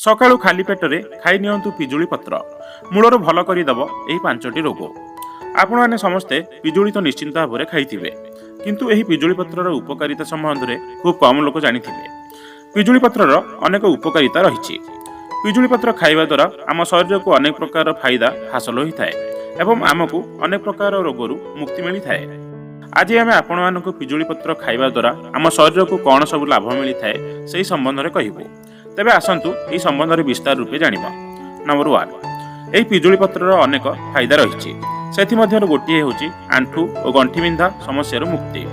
सकाळू खाली पेटरे खाई नियंतु पिजुली पत्र मूलर भल करदेव यही 5टी रोग। आपण मैंने समस्ते पिजुली तो निश्चिंत भाव में खाइथिबे, किंतु यही पिजुली पत्रर उपकारिता संबंध में खूब कम लोक जानिथिबे। पिजुली पत्रर अनेक उपकारिता रही। पिजुली पत्र खाइबा द्वारा आम शरीर को अनेक प्रकार फायदा हासिल होता है एवं आमको अनेक प्रकार रोगरू मुक्ति मिलता है। आज आम आपण पिजुली पत्र खाइबा द्वारा आम शरीर को कौन सब लाभ मिलता है से संबंध में कहबू। तेबे आसंतु यह संबंध में विस्तार रूपे जानिबा। नंबर 1, यही पिजुली पत्रर अनेक फायदा रही। से गोटे हूँ आंठू और गंठी बिंधा समस्या मुक्ति।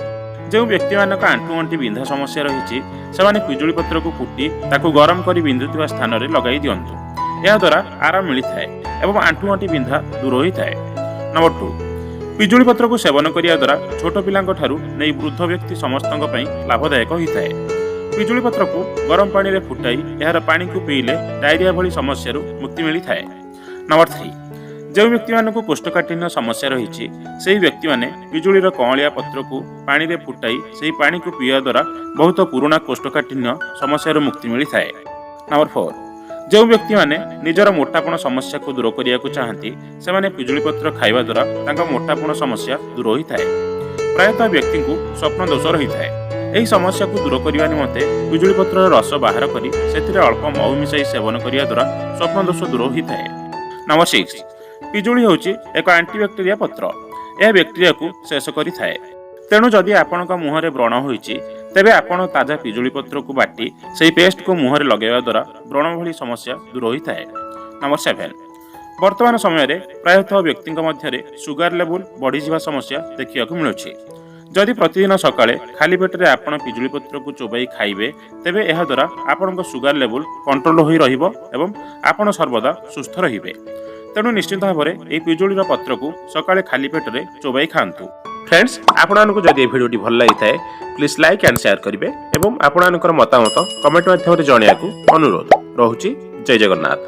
जो व्यक्ति मानक आंठू गंठी बिंधा समस्या रही से पिजुली पत्र को कुटी ताकू गरम कर बिंधुवा स्थान में लगाई दिंतु। यह द्वारा आराम मिलता है एवं आंठू गंठी बिंधा दूर होता है। नंबर 2, पिजुली पत्र को सेवन करने द्वारा छोट पिला नहीं वृद्ध व्यक्ति समस्त लाभदायक होता है। पिजुली पत्र को गरम पानी में फुटाई यार पानी को पीले डायरिया भली समस्या मुक्ति मिलता है। नंबर 3, जो व्यक्ति मान को कोष्ठकाठिन्य समस्या रही से व्यक्ति माने पिजुलीर कौलिया पत्र को पानी में फुटाई से पानी को पीवा द्वारा बहुत पुराना कोष्ठकाठिन्य समस्या मुक्ति मिलता है। नंबर 4, जो व्यक्ति माने निजर मोटापण समस्या को दूर करने को चाहती से पिजुली पत्र खाइबा द्वारा मोटापण समस्या दूर होता है। प्रायतः व्यक्ति को स्वप्न दोष रही है। यही समस्या को दूर करने निमंते पिजुली पत्र रस बाहर कर से अल्प मऊ मिसाई सेवन करने द्वारा स्वप्न दोष दूर होता है। नंबर 6, पिजुली हूँ एक एंटीबैक्टेरिया पत्र। यह बैक्टेरिया को शेष करि थाए। तेणु जदि आपण मुहर व्रण होइछि तेबे आपण ताजा पिजुली पत्र को बाटी से पेस्ट को मुहर लगेवा द्वारा व्रण भली समस्या दूर होता है। नंबर 7, वर्तमान समय रे प्रायतः व्यक्ति मध्य सुगार लेवल बढ़ी जावा समस्या देखा मिलुछि। जदि प्रतिदिन सकाळे खाली पेटरे आपण पिजुली पत्र को चोबाई खाइबे तेबे यह द्वारा आपण सुगार लेवल कंट्रोल होई रहिबो एवं आपण सर्वदा सुस्थ रहिबे। तेणु निश्चित भाव में यह पिजुलीर पत्र को सकाळे खाली पेटरे चोबाई खांतु। फ्रेंड्स, आपको जदि भिडियोटी भल लगी थाए प्लीज लाइक एंड शेयर करेंगे एवं आपणकर मतामत कमेंट माध्यम जनवाक अनुरोध। रहुछि। जय जगन्नाथ।